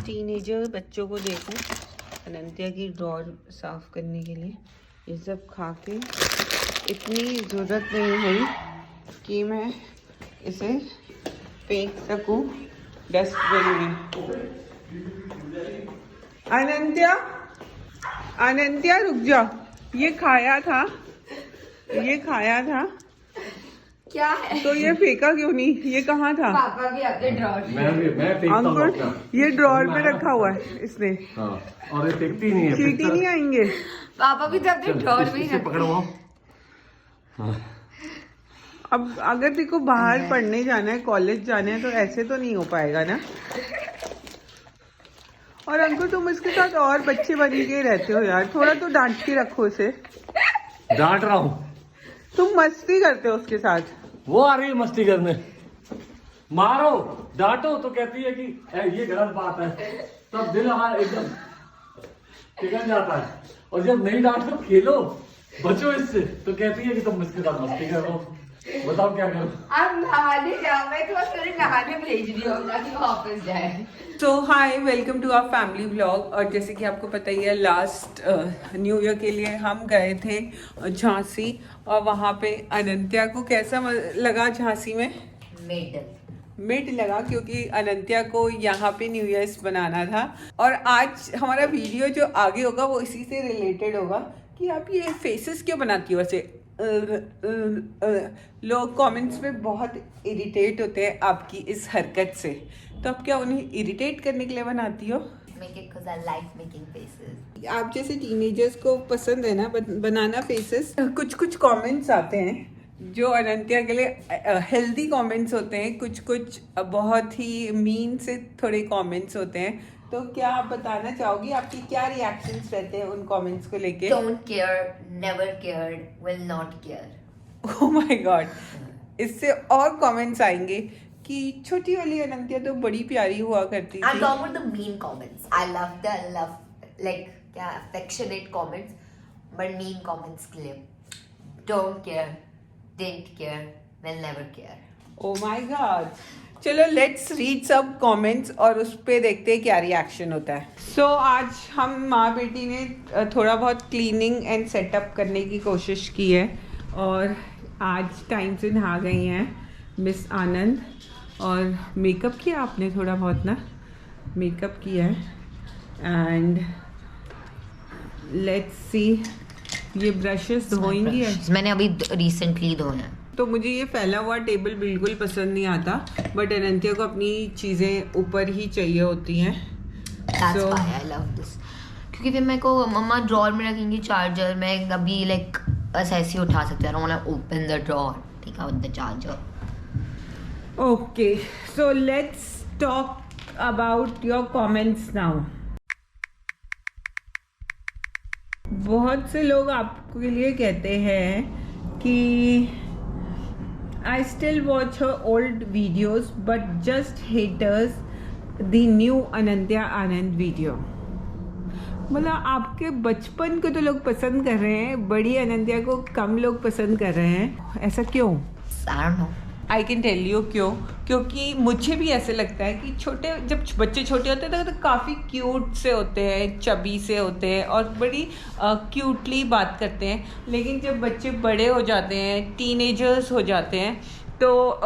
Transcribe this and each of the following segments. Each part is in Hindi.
टीनेजर बच्चों को देखो, अनंत्या की ड्रॉर साफ करने के लिए ये सब खा के इतनी ज़रूरत नहीं हुई कि मैं इसे फेंक सकूं डस्टबिन में। अनंत्या रुक जाओ, ये खाया था क्या है? तो ये फेंका क्यों नहीं? ये कहाँ था? पापा भी अपने ड्रॉर अंकुर ये ड्रॉर में रखा हुआ है इसने। हाँ, और ये फेंकती नहीं है, चींटी नहीं आएंगे। पापा भी तो अपने ड्रॉर में ही पकड़ो। अब अगर देखो बाहर पढ़ने जाना है, कॉलेज जाना है, तो ऐसे तो नहीं हो पाएगा ना। और अंकुर तुम इसके साथ और बच्चे बनी के रहते हो यार, थोड़ा तो डांट के रखो इसे। डांट रहा हूँ, तुम मस्ती करते हो उसके साथ। वो आ रही है मस्ती करने, मारो डांटो तो कहती है कि ये गलत बात है, तब दिल हमारा एकदम पिघल जाता है। और जब नहीं डांटो, खेलो बचो इससे, तो कहती है कि तुम इसके साथ मस्ती कर रहे हो। बताओ क्या करो। अब नहाने जाओ, मैं तो बस नहाने भेज रही हूँ ताकि वो वापस जाए। So hi, welcome to our family vlog. और जैसे कि आपको पता ही है, लास्ट न्यू ईयर के लिए हम गए थे झांसी, और वहाँ पे अनंत्या को कैसा लगा झांसी में? मिड लगा, क्योंकि अनंत्या को यहाँ पे न्यू ईयर्स बनाना था। और आज हमारा वीडियो जो आगे होगा वो इसी से रिलेटेड होगा कि आप ये फेसेस क्यों बनाती हो ऐसे। लोग कमेंट्स में बहुत इरिटेट होते हैं आपकी इस हरकत से, तो आप क्या उन्हें इरिटेट करने के लिए बनाती हो? आप जैसे टीनेजर्स को पसंद है ना बनाना फेसेस। कुछ कुछ कमेंट्स आते हैं जो अनंत्या के लिए हेल्दी कमेंट्स होते हैं, कुछ कुछ बहुत ही मीन से थोड़े कमेंट्स होते हैं। तो क्या आप बताना चाहोगी, आपकी क्या रिएक्शंस रहते हैं उन कमेंट्स को लेके? Don't care, never cared, will not care. Oh my God! इससे और कमेंट्स आएंगे कि छोटी वाली अनंत्या तो बड़ी प्यारी हुआ करती थी। I'm talking about the mean comments. I love like क्या affectionate comments, but mean comments के लिए don't care, didn't care, will never care. Oh my God! चलो लेट्स रीड सब कमेंट्स और उस पर देखते हैं क्या रिएक्शन होता है। सो आज हम माँ बेटी ने थोड़ा बहुत क्लीनिंग एंड सेटअप करने की कोशिश की है, और आज टाइम से नहा गई हैं मिस आनंद, और मेकअप किया आपने थोड़ा बहुत ना, मेकअप किया है। एंड लेट्स सी, ये ब्रशेस धोएंगी। मैंने अभी रिसेंटली धोए हैं। तो मुझे ये फैला हुआ टेबल बिल्कुल पसंद नहीं आता, बट अनंत्या को अपनी चीज़ें ऊपर ही चाहिए होती हैं। That's why I love this. क्योंकि फिर मेरे को मम्मा ड्रॉर में रखेंगी चार्जर, मैं अभी लाइक ऐसे ही उठा सकती हूँ। I don't want to open the drawer, take out the charger. Okay, so let's talk about your comments now. बहुत से लोग आपके लिए कहते हैं कि I still watch her old videos, but just haters the new Anantya Anand video. मतलब आपके बचपन को तो लोग पसंद कर रहे हैं, बड़ी अनंत्या को कम लोग पसंद कर रहे हैं, ऐसा क्यों? I don't know. I can tell you क्यों। क्योंकि मुझे भी ऐसे लगता है कि जब बच्चे छोटे होते हैं तो काफ़ी क्यूट से होते हैं, चबी से होते हैं और बड़ी क्यूटली बात करते हैं। लेकिन जब बच्चे बड़े हो जाते हैं, टीनेजर्स हो जाते हैं, तो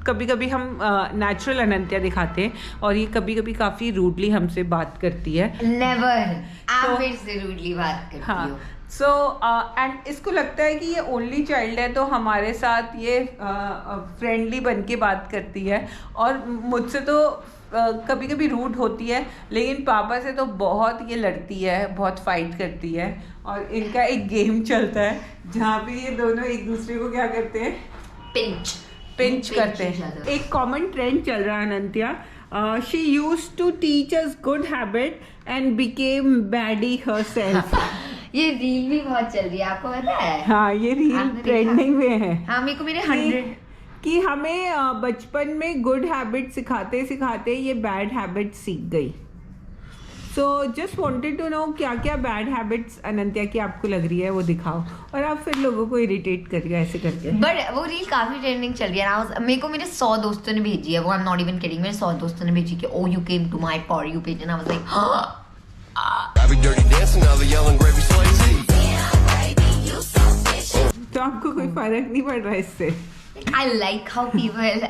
कभी कभी हम नेचुरल अनंत्या दिखाते हैं, और ये कभी कभी काफ़ी रूडली हमसे बात करती है। नेवर, आप मेरे से रूडली बात करती हो। सो एंड इसको लगता है कि ये ओनली चाइल्ड है, तो हमारे साथ ये फ्रेंडली बन के बात करती है, और मुझसे तो कभी कभी रूड होती है, लेकिन पापा से तो बहुत ये लड़ती है, बहुत फाइट करती है। और इनका एक गेम चलता है जहाँ पे ये दोनों एक दूसरे को क्या करते हैं, पिंच करते हैं। एक कॉमन ट्रेंड चल रहा है Anantya, she used to teach us good habit and became baddie herself. ये रील भी बहुत चल रही है, आपको पता है? हाँ, ये रील ट्रेंडिंग में है। हाँ, मेरे को मेरे 100 कि हमें बचपन में गुड हैबिट सिखाते सिखाते ये बैड हैबिट सीख गई। So just wanted to know क्या क्या बैड हैबिट्स अनंत्या की आपको लग रही है वो दिखाओ, और आप फिर लोगों को इरिटेट करिए ऐसे करके। बट वो रील काफी ट्रेंडिंग चल रही है। मेरे को मेरे 100 दोस्तों ने भेजी है वो, I am not even kidding, मेरे 100 दोस्तों ने भेजी कि oh you came to my for you page and I was like तो आपको कोई फर्क नहीं पड़ रहा इससे? I like how people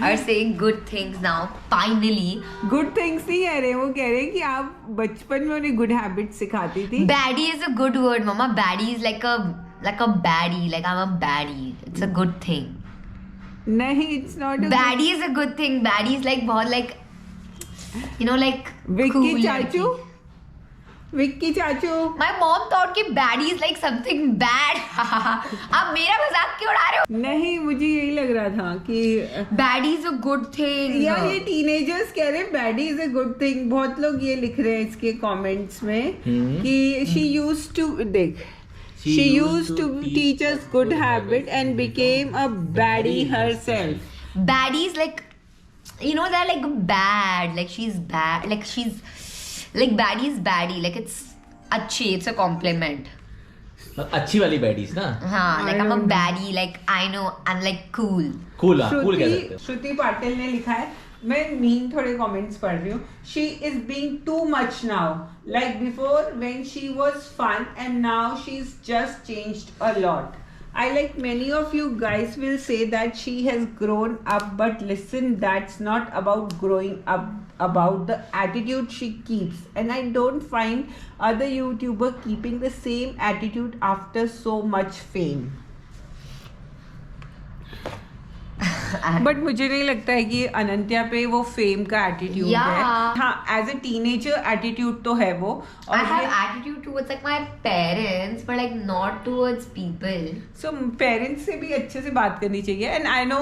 are saying good things now. Finally, good things नहीं कह रहे, वो कह रहे हैं कि आप बचपन में उन्हें गुड हैबिट सिखाती थी। baddie is a good word, mama. Baddie is like a baddie. Like I'm a baddie. It's a good thing. नहीं, it's not. Baddie is a good thing. Baddie is like बहुत like you know like Vicky cool चाचू, लड़की. विक्की चाचू। My mom thought कि baddie is like something bad. आप मेरा मजाक क्यों उड़ा रहे हो? नहीं, मुझे यही लग रहा था कि Baddie is a good thing. यार ये टीनेजर्स कह रहे हैं baddie is a good thing. बहुत लोग ये लिख रहे हैं इसके कमेंट्स में कि she used to she used to teach us good habit and became a baddie herself. Baddie is like, you know, they're like bad. Like she's bad. Like she's like baddie is baddie. Like it's अच्छी. It's a compliment. अच्छी वाली बैडीज ना। हाँ, like I'm a don't know. baddie. Like I know I'm like cool. Cool cool कह सकते हैं। श्रुति पाटिल ने लिखा है, मैं मीन थोड़े कमेंट्स पढ़ रही हूँ। She is being too much now, like before when she was fun and now she is just changed a lot. I like many of you guys will say that she has grown up, but listen, that's not about growing up, about the attitude she keeps. And I don't find other YouTuber keeping the same attitude after so much fame. But मुझे नहीं लगता है कि अनंत्या पे वो फेम का एटीट्यूड Yeah. है. हाँ, एज ए टीनेजर एटीट्यूड तो है वो. I have attitude towards like my parents, but like not towards people. So parents से भी अच्छे से बात करनी चाहिए. एंड आई नो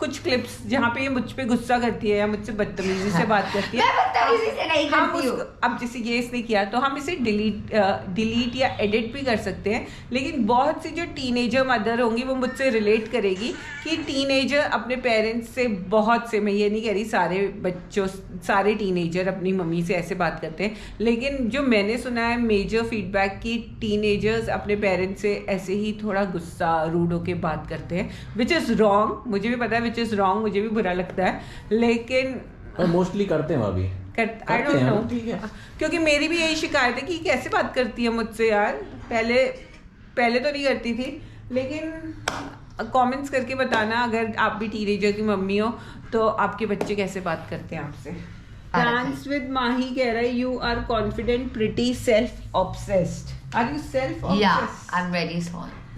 कुछ क्लिप्स जहाँ पे ये मुझ पे गुस्सा करती है या मुझसे बदतमीजी से बात करती है. मैं बदतमीजी से नहीं हम करती हूँ. अब जैसे ये इसने किया तो हम इसे डिलीट या एडिट भी कर सकते हैं. लेकिन बहुत सी जो टीनेजर मदर होंगी वो मुझसे रिलेट करेगी कि टीनेजर अपने पेरेंट्स से बहुत से, मैं ये नहीं कह रही सारे बच्चों, सारे टीनेजर अपनी मम्मी से ऐसे बात करते हैं, लेकिन जो मैंने सुना है मेजर फीडबैक की टीनेजर्स अपने पेरेंट्स से ऐसे ही थोड़ा गुस्सा रूड होके बात करते हैं, विच इज़ रॉन्ग. मुझे भी पता है विच इज़ रॉन्ग, मुझे भी बुरा लगता है, लेकिन और मोस्टली करते हैं भाभी। आई डोंट नो, ठीक है। क्योंकि मेरी भी यही शिकायत है कि कैसे बात करती है मुझसे यार. पहले तो नहीं करती थी, लेकिन कमेंट्स करके बताना अगर आप भी टीनेजर की मम्मी हो तो आपके बच्चे कैसे बात करते हैं आपसे. डांस विद माही कह रहा है you are confident pretty self obsessed. Are you self Yeah, obsessed? I'm very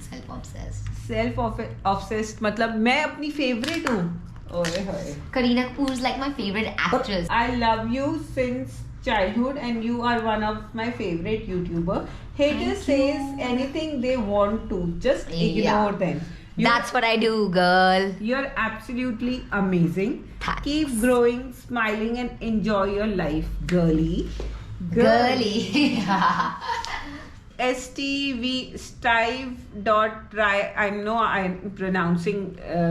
self-obsessed. Self obsessed मतलब मैं अपनी फेवरेट हूँ. ओए होए. Kareena Kapoor is like my favorite actress. I love you since childhood and you are one of my favorite YouTuber. Haters says anything they want to, just ignore Yeah. them. That's what I do, girl. You're absolutely amazing. Thanks. Keep growing, smiling and enjoy your life, girly. Girly. STV Stive.try. I know I'm pronouncing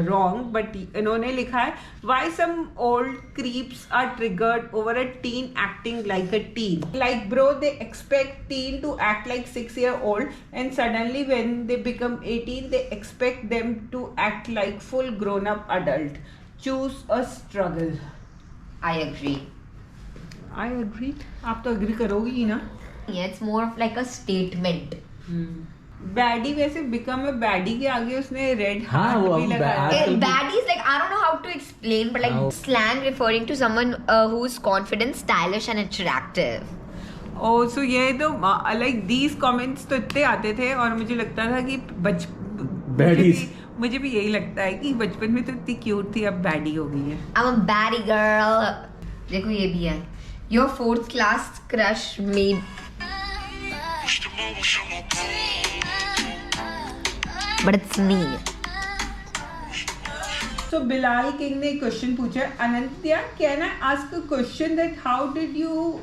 wrong, but इन्होंने लिखा है why some old creeps are triggered over a teen acting like a teen. Like bro, they expect teen to act like 6-year-old, and suddenly when they become 18, they expect them to act like full grown-up adult. Choose a struggle. I agree. I agree. आप तो agree करोगी ही ना? Yeah, it's more of like a statement. Baddie वैसे बिकम अ बैडी के आगे उसने रेड हाँ, हार्ट वो भी अब लगाया. आजकल- Baddie is like, I don't know how to explain, but like How? slang referring to someone who's confident, stylish and attractive. ओ सो ये तो लाइक दीज कमेंट्स तो इतने आते थे और मुझे लगता था कि Baddies. मुझे भी यही लगता है कि बचपन में तो इतनी क्यूट थी, अब बैडी हो गई है. I'm a baddie girl. देखो ये भी है. Your 4th class crush may. But it's me. So Bilal King ने क्वेश्चन पूछा, Anantya, can I ask a question that how did you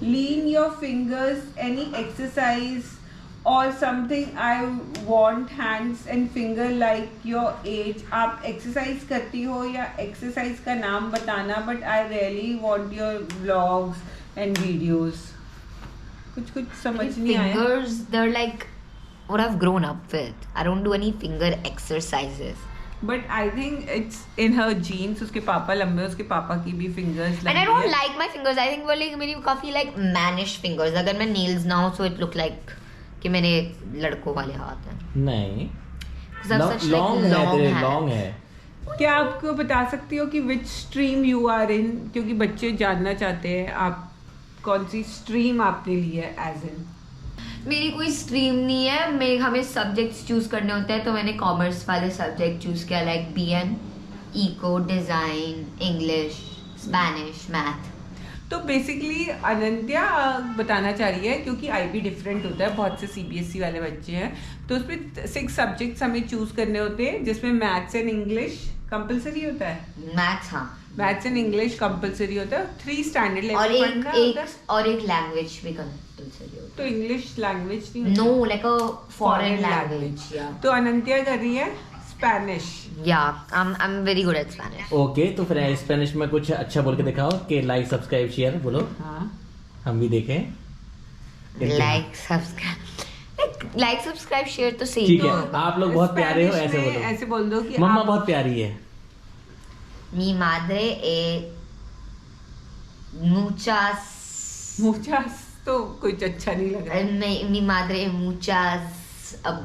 lean your fingers, any exercise or something? I want hands and finger like your age. आप exercise करती हो या exercise का नाम बताना, but I really want your vlogs and videos. कुछ समझ नहीं आया. Fingers, they're like what I've grown up with. I don't do any finger exercises. But I think it's in her genes. उसके पापा लंबे, उसके पापा की भी fingers लंबी And I don't है. like my fingers. I think वो like मेरी काफी like mannish fingers. अगर मैं nails ना हो, so it look like कि मेरे लड़कों वाले हाथ हैं. नहीं, 'Cause I have such long like है long तेरे, hands. लॉन्ग है. क्या आपको बता सकती हो कि which stream you are in? क्योंकि बच्चे जानना चाहते हैं आप कौन सी stream आपने ली है as in. मेरी कोई स्ट्रीम नहीं है. हमें सब्जेक्ट्स चूज करने होते हैं, तो मैंने कॉमर्स वाले सब्जेक्ट चूज किया, like BN, eco, design, English, Spanish, math. तो बेसिकली अनंत्या बताना चाह रही है, क्योंकि IB डिफरेंट होता है, बहुत से CBSE वाले बच्चे हैं, तो उसमें 6 सब्जेक्ट्स हमें चूज करने होते हैं, जिसमें मैथ्स एंड इंग्लिश कंपलसरी होता है. मैथ्स, हाँ. मैथ्स एंड इंग्लिश कंपलसरी होता है. 3 स्टैंडर्ड और लेवल पढ़ना होता है. और एक लैंग्वेज भी कंपलसरी होता तो इंग्लिश लैंग्वेज नहीं है. होती. No, like a foreign Foreign language. या तो अनंत्या कर रही है Spanish. I am very good at Spanish. Okay, तो फिर स्पेनिश में कुछ अच्छा बोल के दिखाओ कि लाइक सब्सक्राइब शेयर बोलो, हाँ. हम भी देखें. लाइक सब्सक्राइब शेयर तो सही. ठीक है, आप लोग बहुत प्यारे हो, स्पेनिश ऐसे में बोलो. ऐसे बोल दो कि मम्मा आप बहुत प्यारी है. Mi madre muchas. मुझास तो कुछ अच्छा नहीं लग रहा. Mi madre muchas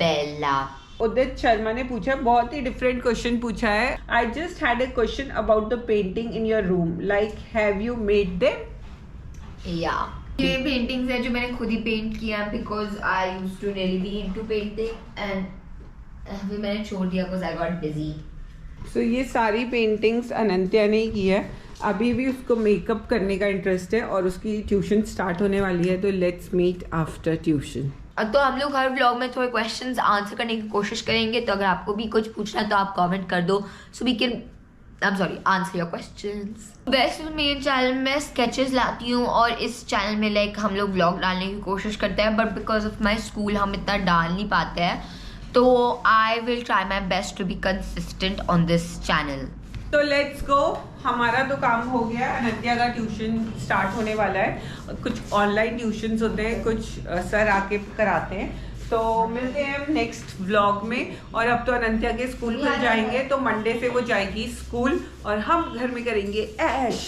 bella. उदित शर्मा ने पूछा, बहुत ही डिफरेंट क्वेश्चन पूछा है. I just had a question about the painting in your room, like have you made them? या ये पेंटिंग्स है जो मैंने खुद ही पेंट किया, because I used to really be into painting and अभी मैंने छोड़ दिया because I got busy. So ये सारी पेंटिंग्स अनंत्या ने ही की है. अभी भी उसको मेकअप करने का इंटरेस्ट है और उसकी ट्यूशन स्टार्ट होने वाली है, तो लेट्स मीट आफ्टर ट्यूशन. तो हम लोग हर व्लॉग में थोड़े क्वेश्चंस आंसर करने की कोशिश करेंगे, तो अगर आपको भी कुछ पूछना है तो आप कमेंट कर दो, so we can answer your questions. वैसे मेरे चैनल में स्केचेस लाती हूँ और इस चैनल में लाइक हम लोग व्लॉग डालने की कोशिश करते हैं, but because of my school हम इतना डाल नहीं पाते हैं, तो I will try my best to be consistent on this channel. तो लेट्स गो. हमारा तो काम हो गया. अनंत्या का ट्यूशन स्टार्ट होने वाला है. कुछ ऑनलाइन ट्यूशंस होते हैं, कुछ सर आके कराते हैं. तो मिलते हैं नेक्स्ट व्लॉग में. और अब तो अनंत्या के स्कूल खुल जाएंगे, तो मंडे से वो जाएगी स्कूल और हम घर में करेंगे ऐश.